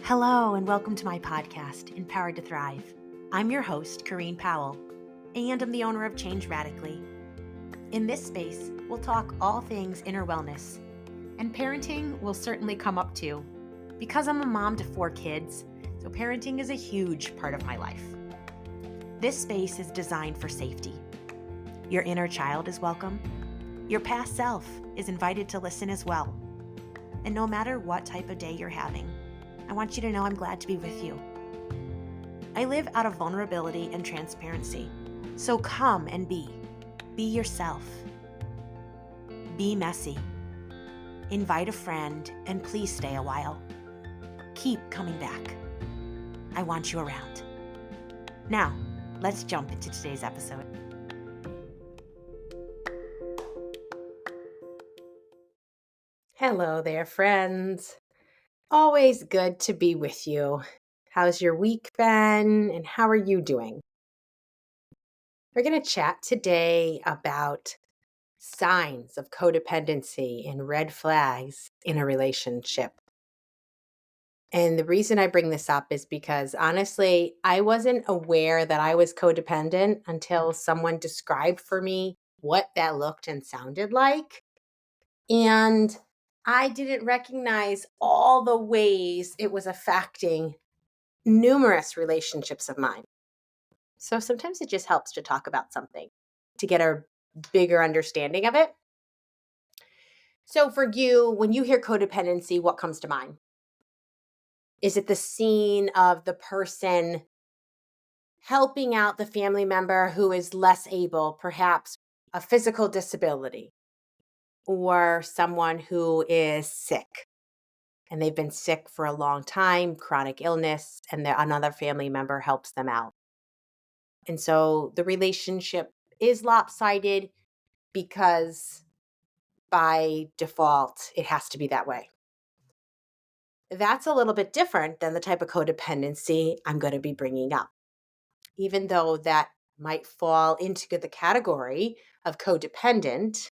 Hello, and welcome to my podcast, Empowered to Thrive. I'm your host, Corrine Powell, and I'm the owner of Change Radically. In this space, we'll talk all things inner wellness, and parenting will certainly come up too, because I'm a mom to 4 kids, so parenting is a huge part of my life. This space is designed for safety. Your inner child is welcome. Your past self is invited to listen as well. And no matter what type of day you're having, I want you to know I'm glad to be with you. I live out of vulnerability and transparency, so come and be yourself. Be messy. Invite a friend, and please stay a while. Keep coming back. I want you around. Now, let's jump into today's episode. Hello there, friends. Always good to be with you. How's your week been, and how are you doing? We're going to chat today about signs of codependency and red flags in a relationship. And the reason I bring this up is because honestly, I wasn't aware that I was codependent until someone described for me what that looked and sounded like. And I didn't recognize all the ways it was affecting numerous relationships of mine. So sometimes it just helps to talk about something to get a bigger understanding of it. So for you, when you hear codependency, what comes to mind? Is it the scene of the person helping out the family member who is less able, perhaps a physical disability, or someone who is sick? And they've been sick for a long time, chronic illness, and another family member helps them out. And so the relationship is lopsided because by default, it has to be that way. That's a little bit different than the type of codependency I'm going to be bringing up. Even though that might fall into the category of codependent,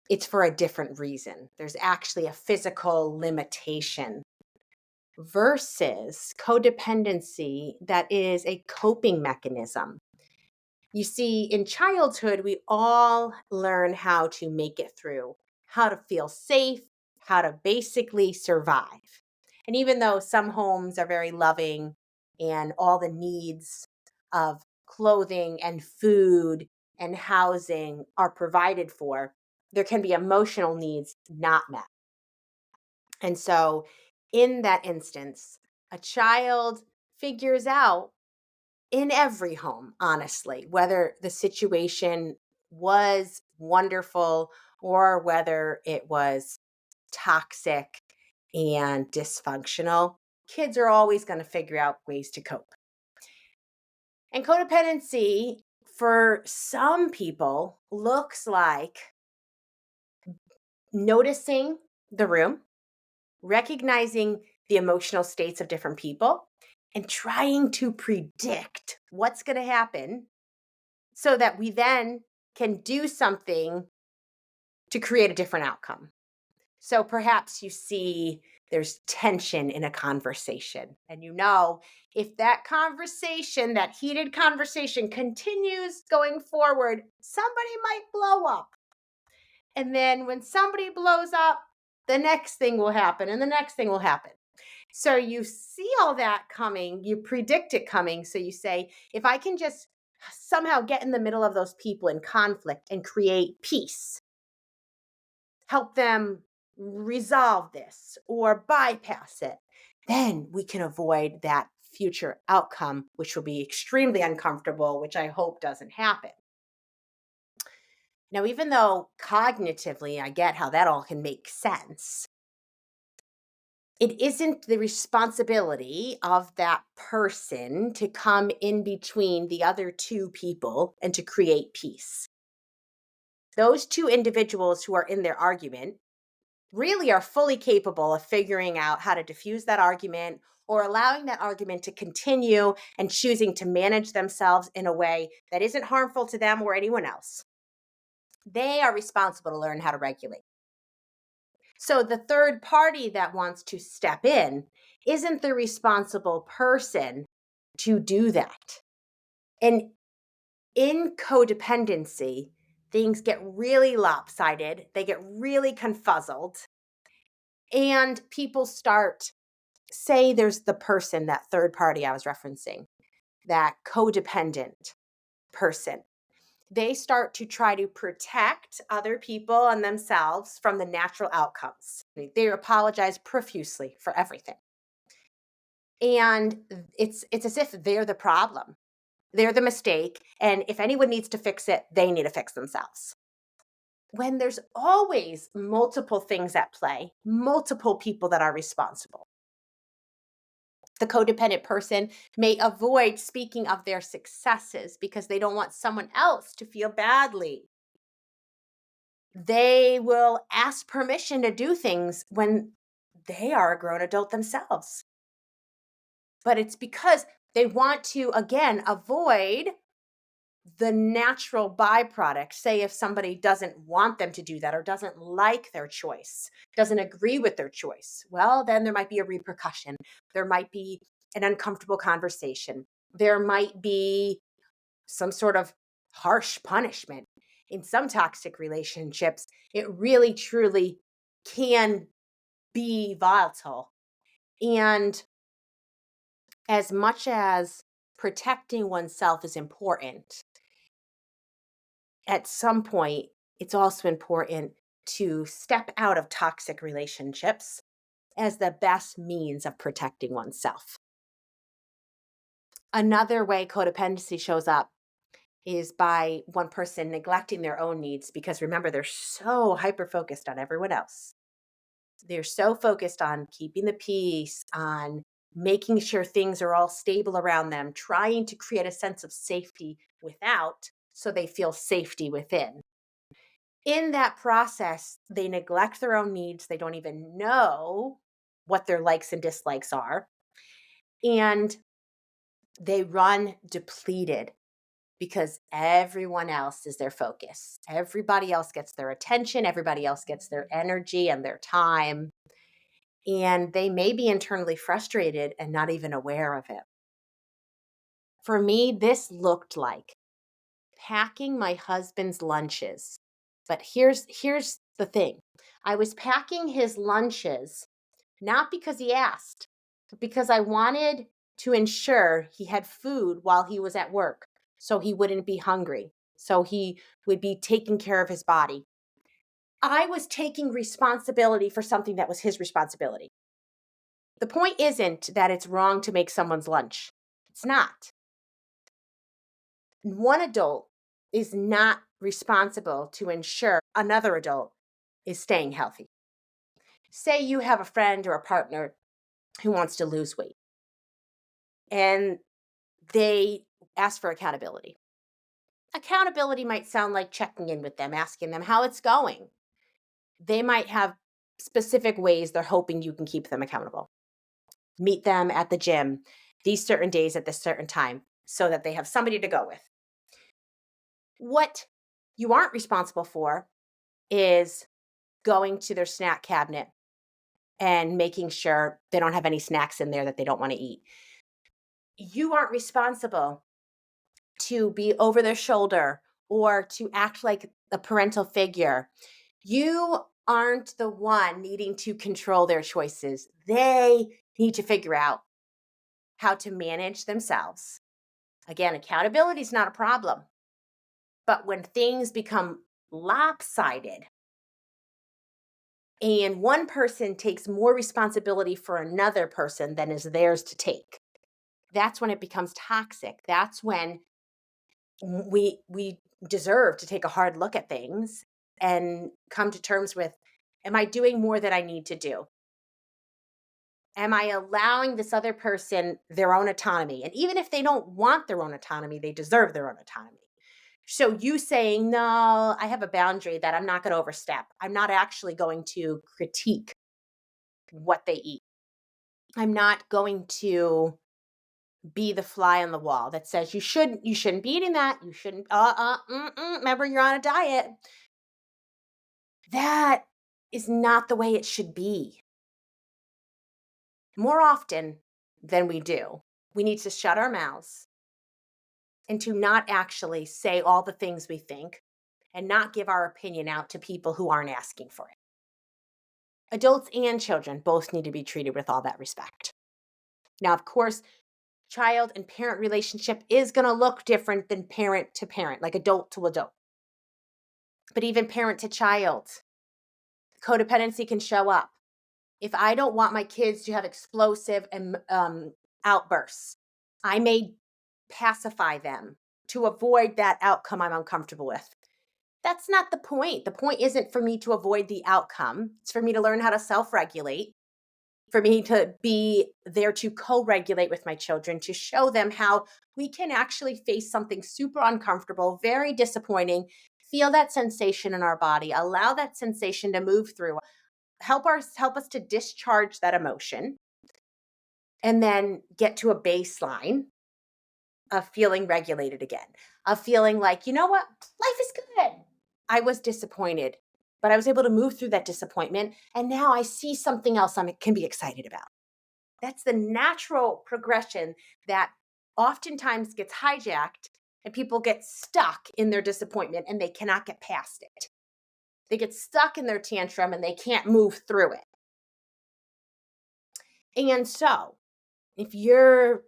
it's for a different reason. There's actually a physical limitation versus codependency that is a coping mechanism. You see, in childhood, we all learn how to make it through, how to feel safe, how to basically survive. And even though some homes are very loving and all the needs of clothing and food and housing are provided for, there can be emotional needs not met. And so in that instance, a child figures out in every home, honestly, whether the situation was wonderful or whether it was toxic and dysfunctional, kids are always going to figure out ways to cope. And codependency for some people looks like noticing the room, recognizing the emotional states of different people, and trying to predict what's going to happen so that we then can do something to create a different outcome. So perhaps you see there's tension in a conversation, and if that conversation, that heated conversation continues going forward, somebody might blow up. And then when somebody blows up, the next thing will happen and the next thing will happen. So you see all that coming, you predict it coming. So you say, if I can just somehow get in the middle of those people in conflict and create peace, help them resolve this or bypass it, then we can avoid that future outcome, which will be extremely uncomfortable, which I hope doesn't happen. Now, even though cognitively I get how that all can make sense, it isn't the responsibility of that person to come in between the other 2 people and to create peace. Those 2 individuals who are in their argument really are fully capable of figuring out how to diffuse that argument or allowing that argument to continue and choosing to manage themselves in a way that isn't harmful to them or anyone else. They are responsible to learn how to regulate. So the third party that wants to step in isn't the responsible person to do that. And in codependency, things get really lopsided, they get really confuzzled, and people start, say, there's the person, that third party I was referencing, that codependent person. They start to try to protect other people and themselves from the natural outcomes. They apologize profusely for everything. And it's as if they're the problem. They're the mistake, and if anyone needs to fix it, they need to fix themselves. When there's always multiple things at play, multiple people that are responsible. The codependent person may avoid speaking of their successes because they don't want someone else to feel badly. They will ask permission to do things when they are a grown adult themselves. But it's because they want to, again, avoid the natural byproduct. Say if somebody doesn't want them to do that or doesn't like their choice, doesn't agree with their choice, well, then there might be a repercussion. There might be an uncomfortable conversation. There might be some sort of harsh punishment. In some toxic relationships, it really truly can be volatile. And as much as protecting oneself is important, at some point, it's also important to step out of toxic relationships as the best means of protecting oneself. Another way codependency shows up is by one person neglecting their own needs, because remember, they're so hyper focused on everyone else. They're so focused on keeping the peace, on making sure things are all stable around them, trying to create a sense of safety without, so they feel safety within. In that process, they neglect their own needs. They don't even know what their likes and dislikes are. And they run depleted because everyone else is their focus. Everybody else gets their attention. Everybody else gets their energy and their time. And they may be internally frustrated and not even aware of it. For me, this looked like packing my husband's lunches. But here's the thing. I was packing his lunches not because he asked, but because I wanted to ensure he had food while he was at work so he wouldn't be hungry, so he would be taking care of his body. I was taking responsibility for something that was his responsibility. The point isn't that it's wrong to make someone's lunch. It's not. One adult is not responsible to ensure another adult is staying healthy. Say you have a friend or a partner who wants to lose weight and they ask for accountability. Accountability might sound like checking in with them, asking them how it's going. They might have specific ways they're hoping you can keep them accountable. Meet them at the gym these certain days at this certain time so that they have somebody to go with. What you aren't responsible for is going to their snack cabinet and making sure they don't have any snacks in there that they don't want to eat. You aren't responsible to be over their shoulder or to act like a parental figure. You aren't the one needing to control their choices. They need to figure out how to manage themselves. Again, accountability is not a problem. But when things become lopsided and one person takes more responsibility for another person than is theirs to take, that's when it becomes toxic. That's when we deserve to take a hard look at things and come to terms with, am I doing more than I need to do? Am I allowing this other person their own autonomy? And even if they don't want their own autonomy, they deserve their own autonomy. So you saying, no, I have a boundary that I'm not going to overstep. I'm not actually going to critique what they eat. I'm not going to be the fly on the wall that says you shouldn't be eating that. You shouldn't, remember you're on a diet. That is not the way it should be. More often than we do, we need to shut our mouths and to not actually say all the things we think and not give our opinion out to people who aren't asking for it. Adults and children both need to be treated with all that respect. Now, of course, child and parent relationship is going to look different than parent to parent, like adult to adult. But even parent to child, codependency can show up. If I don't want my kids to have explosive outbursts, I may pacify them to avoid that outcome I'm uncomfortable with. That's not the point. The point isn't for me to avoid the outcome. It's for me to learn how to self-regulate, for me to be there to co-regulate with my children, to show them how we can actually face something super uncomfortable, very disappointing, feel that sensation in our body, allow that sensation to move through, help us to discharge that emotion, and then get to a baseline of feeling regulated again, of feeling like, you know what, life is good. I was disappointed, but I was able to move through that disappointment. And now I see something else I can be excited about. That's the natural progression that oftentimes gets hijacked and people get stuck in their disappointment and they cannot get past it. They get stuck in their tantrum and they can't move through it. And so, if you're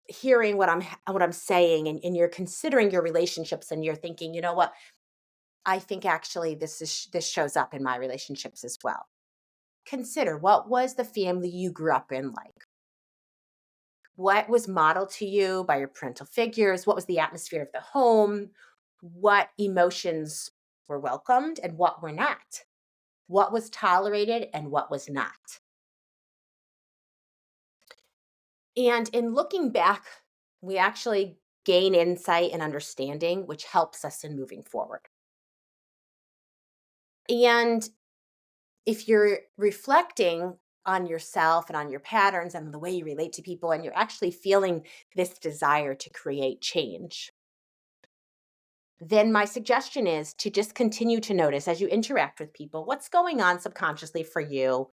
hearing what I'm saying and you're considering your relationships and you're thinking, you know what, I think actually this shows up in my relationships as well. Consider, what was the family you grew up in like? What was modeled to you by your parental figures? What was the atmosphere of the home? What emotions were welcomed and what were not? What was tolerated and what was not? And in looking back, we actually gain insight and understanding, which helps us in moving forward. And if you're reflecting on yourself and on your patterns and the way you relate to people, and you're actually feeling this desire to create change, then my suggestion is to just continue to notice as you interact with people what's going on subconsciously for you.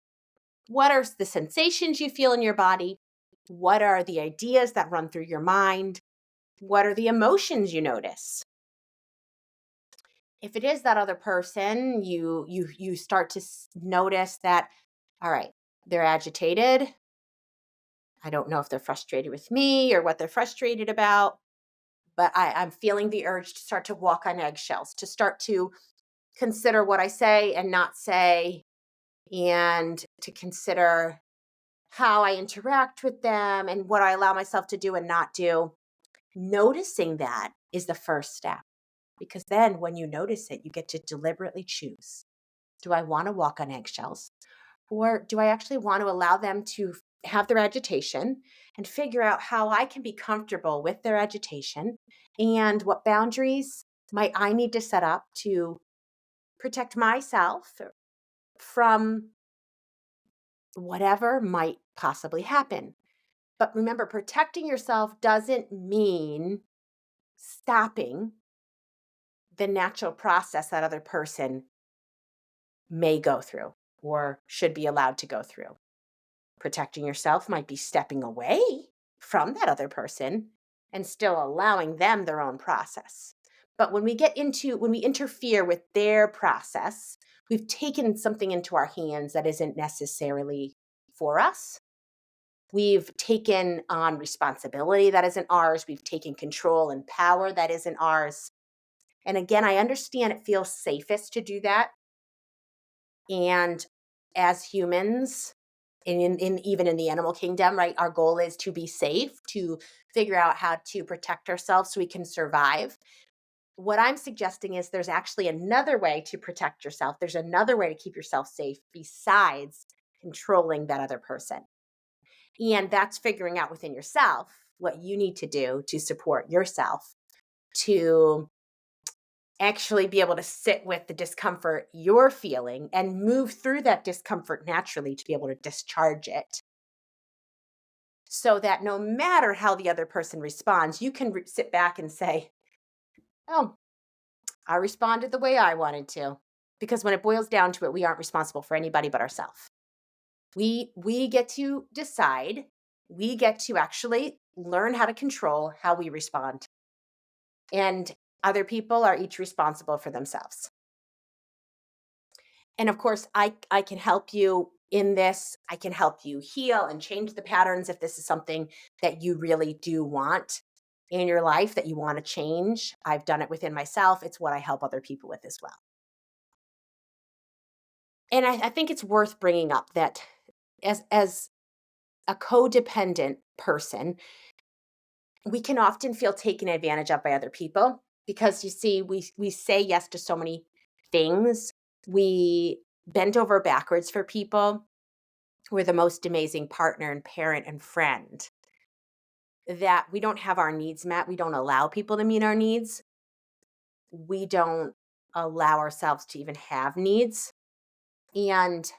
What are the sensations you feel in your body? What are the ideas that run through your mind? What are the emotions you notice? If it is that other person, you start to notice that, all right, they're agitated. I don't know if they're frustrated with me or what they're frustrated about, but I'm feeling the urge to start to walk on eggshells, to start to consider what I say and not say, and to consider how I interact with them and what I allow myself to do and not do. Noticing that is the first step, because then when you notice it, you get to deliberately choose. Do I want to walk on eggshells? Or do I actually want to allow them to have their agitation and figure out how I can be comfortable with their agitation and what boundaries might I need to set up to protect myself from whatever might possibly happen. But remember, protecting yourself doesn't mean stopping the natural process that other person may go through or should be allowed to go through. Protecting yourself might be stepping away from that other person and still allowing them their own process. But when we interfere with their process, we've taken something into our hands that isn't necessarily for us. We've taken on responsibility that isn't ours. We've taken control and power that isn't ours. And again, I understand it feels safest to do that. And as humans, even in the animal kingdom, right, our goal is to be safe, to figure out how to protect ourselves so we can survive. What I'm suggesting is there's actually another way to protect yourself. There's another way to keep yourself safe besides controlling that other person. And that's figuring out within yourself what you need to do to support yourself, to actually be able to sit with the discomfort you're feeling and move through that discomfort naturally to be able to discharge it. So that no matter how the other person responds, you can sit back and say, oh, I responded the way I wanted to. Because when it boils down to it, we aren't responsible for anybody but ourselves. We get to decide, we get to actually learn how to control how we respond. And other people are each responsible for themselves. And of course, I can help you in this. I can help you heal and change the patterns if this is something that you really do want in your life, that you want to change. I've done it within myself. It's what I help other people with as well. And I think it's worth bringing up that as a codependent person, we can often feel taken advantage of by other people because you see, we say yes to so many things. We bend over backwards for people. We're the most amazing partner and parent and friend, that we don't have our needs met. We don't allow people to meet our needs. We don't allow ourselves to even have needs. And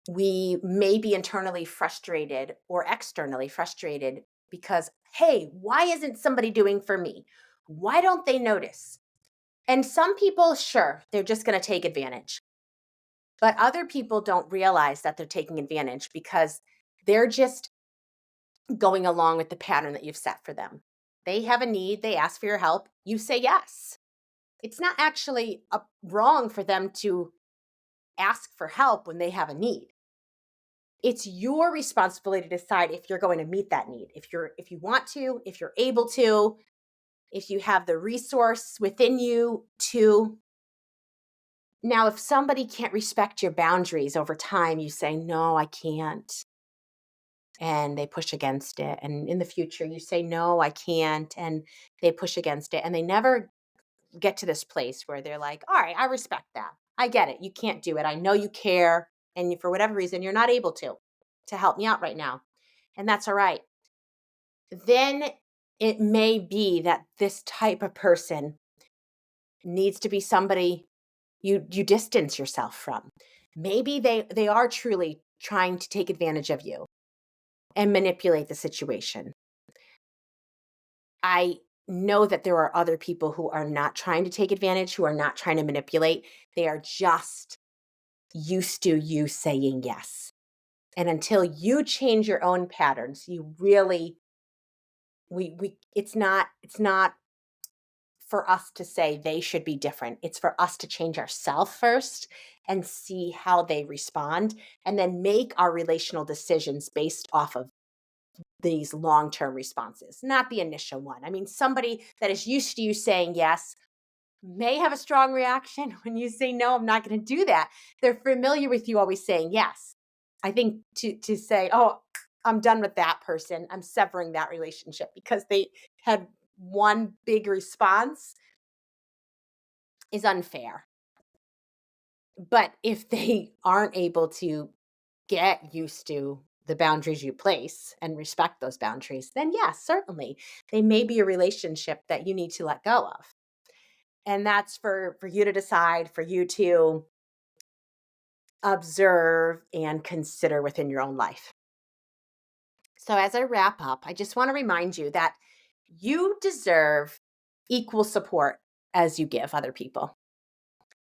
we may be internally frustrated or externally frustrated because, hey, why isn't somebody doing for me? Why don't they notice? And some people, sure, they're just going to take advantage. But other people don't realize that they're taking advantage because they're just going along with the pattern that you've set for them. They have a need, they ask for your help, you say yes. It's not actually wrong for them to ask for help when they have a need. It's your responsibility to decide if you're going to meet that need. If you want to, if you're able to, if you have the resource within you to. Now, if somebody can't respect your boundaries over time, you say, "No, I can't." And they push against it. And in the future, you say, "No, I can't." And they push against it. And they never get to this place where they're like, "All right, I respect that. I get it. You can't do it. I know you care. And for whatever reason, you're not able to help me out right now. And that's all right." Then it may be that this type of person needs to be somebody you distance yourself from. Maybe they are truly trying to take advantage of you and manipulate the situation. I know that there are other people who are not trying to take advantage, who are not trying to manipulate. They are just used to you saying yes. And until you change your own patterns, you really we it's not for us to say they should be different. It's for us to change ourselves first and see how they respond, and then make our relational decisions based off of these long-term responses, not the initial one. I mean, somebody that is used to you saying yes may have a strong reaction when you say, "No, I'm not going to do that." They're familiar with you always saying yes. I think to say, "Oh, I'm done with that person. I'm severing that relationship," because they had one big response, is unfair. But if they aren't able to get used to the boundaries you place and respect those boundaries, then yes, certainly they may be a relationship that you need to let go of. And that's for you to decide, for you to observe and consider within your own life. So as I wrap up, I just want to remind you that you deserve equal support as you give other people.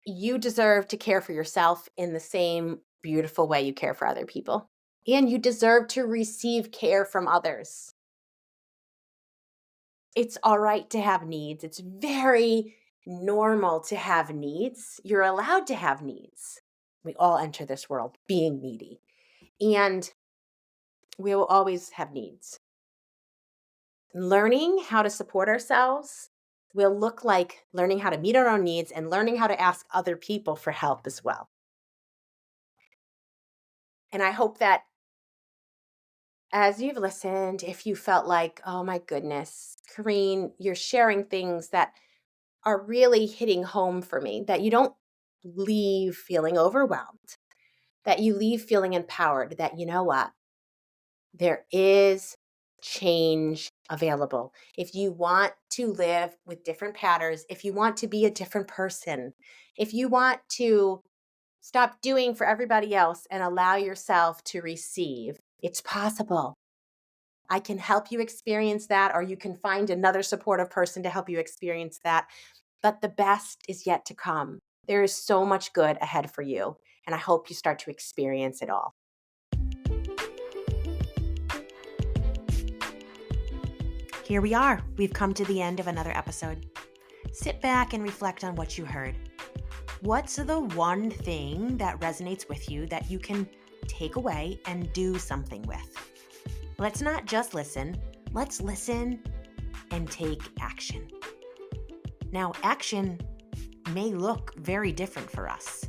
You deserve to care for yourself in the same beautiful way you care for other people. And you deserve to receive care from others. It's all right to have needs. It's very normal to have needs. You're allowed to have needs. We all enter this world being needy, and we will always have needs. Learning how to support ourselves will look like learning how to meet our own needs and learning how to ask other people for help as well. And I hope that as you've listened, if you felt like, "Oh my goodness, Kareen, you're sharing things that are really hitting home for me," that you don't leave feeling overwhelmed, that you leave feeling empowered, that you know what? There is change available. If you want to live with different patterns, if you want to be a different person, if you want to stop doing for everybody else and allow yourself to receive, it's possible. I can help you experience that, or you can find another supportive person to help you experience that. But the best is yet to come. There is so much good ahead for you, and I hope you start to experience it all. Here we are. We've come to the end of another episode. Sit back and reflect on what you heard. What's the one thing that resonates with you that you can take away and do something with? Let's not just listen. Let's listen and take action. Now, action may look very different for us,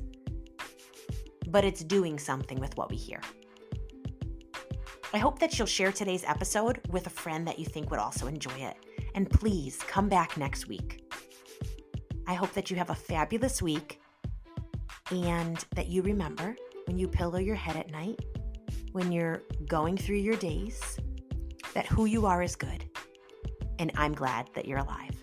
but it's doing something with what we hear. I hope that you'll share today's episode with a friend that you think would also enjoy it. And please come back next week. I hope that you have a fabulous week and that you remember when you pillow your head at night, when you're going through your days, that who you are is good. And I'm glad that you're alive.